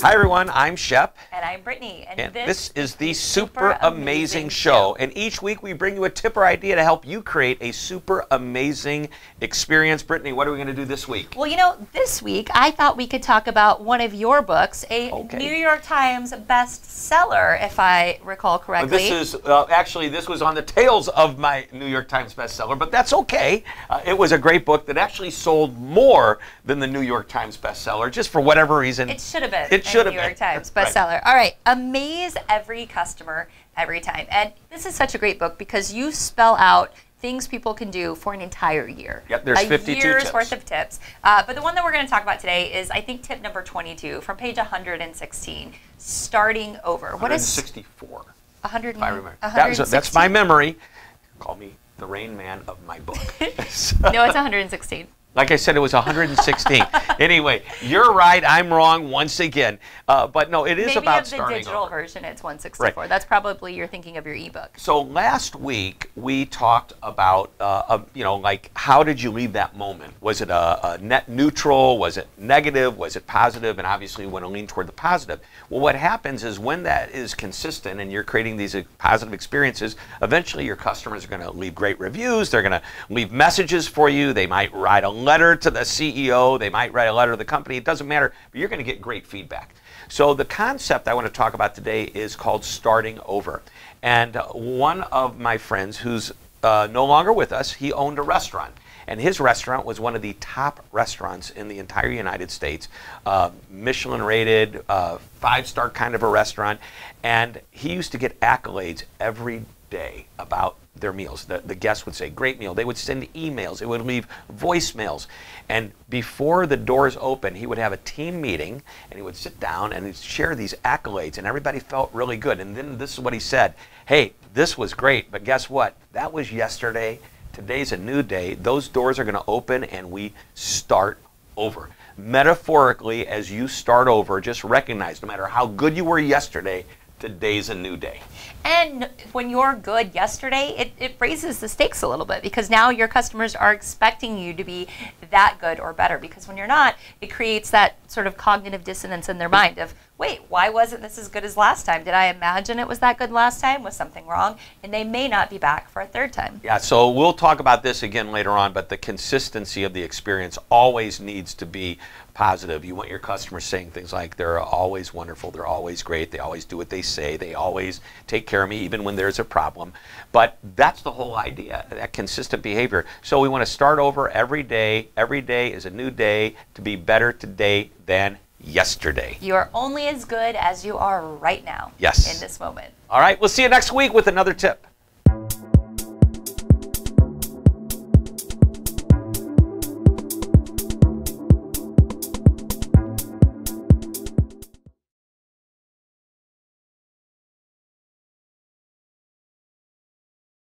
Hi everyone, I'm Shep. And I'm Brittany. And this is the Super Amazing Show. And each week we bring you a tip or idea to help you create a super amazing experience. Brittany, what are we going to do this week? Well, you know, this week I thought we could talk about one of your books, a New York Times bestseller, if I recall correctly. This is, actually, this was on the tails of my New York Times bestseller, but that's okay. It was a great book that actually sold more than the New York Times bestseller, just for whatever reason. It should have been. It should have New York been. Times bestseller. Right. All right, amaze every customer every time. And this is such a great book because you spell out things people can do for an entire year. Yep, there's 52 year's tips. worth of tips. But the one that we're going to talk about today is, I think, tip number 22 from page 116, starting over. What is 164? 100? If I remember. That's my memory. Call me the Rain Man of my book. No, it's 116. Like I said, it was 116. Anyway, you're right. I'm wrong once again. But no, it is about starting over. Maybe of the digital version, it's 164. Right. That's probably you're thinking of your ebook. So last week we talked about, like how did you leave that moment? Was it a net neutral? Was it negative? Was it positive? And obviously we want to lean toward the positive. Well, what happens is when that is consistent and you're creating these positive experiences, eventually your customers are going to leave great reviews. They're going to leave messages for you. They might write a letter to the CEO, they might write a letter to the company, it doesn't matter, but you're going to get great feedback. So the concept I want to talk about today is called starting over. And one of my friends who's no longer with us, he owned a restaurant. And his restaurant was one of the top restaurants in the entire United States, Michelin rated, 5-star kind of a restaurant. And he used to get accolades every day about their meals. The guests would say, great meal. They would send emails. It would leave voicemails. And before the doors open, he would have a team meeting and he would sit down and he'd share these accolades and everybody felt really good. And then this is what he said, hey, this was great, but guess what? That was yesterday. Today's a new day. Those doors are going to open and we start over. Metaphorically, as you start over, just recognize no matter how good you were yesterday, today's a new day. And when you're good yesterday, it raises the stakes a little bit because now your customers are expecting you to be that good or better, because when you're not, it creates that sort of cognitive dissonance in their mind of, wait, why wasn't this as good as last time? Did I imagine it was that good last time? Was something wrong? And they may not be back for a third time. Yeah, so we'll talk about this again later on, but the consistency of the experience always needs to be positive. You want your customers saying things like, they're always wonderful, they're always great, they always do what they say, they always take care of me even when there's a problem. But that's the whole idea, that consistent behavior. So we want to start over every day. Every day is a new day to be better today than yesterday. You are only as good as you are right now. Yes. In this moment. All right, we'll see you next week with another tip.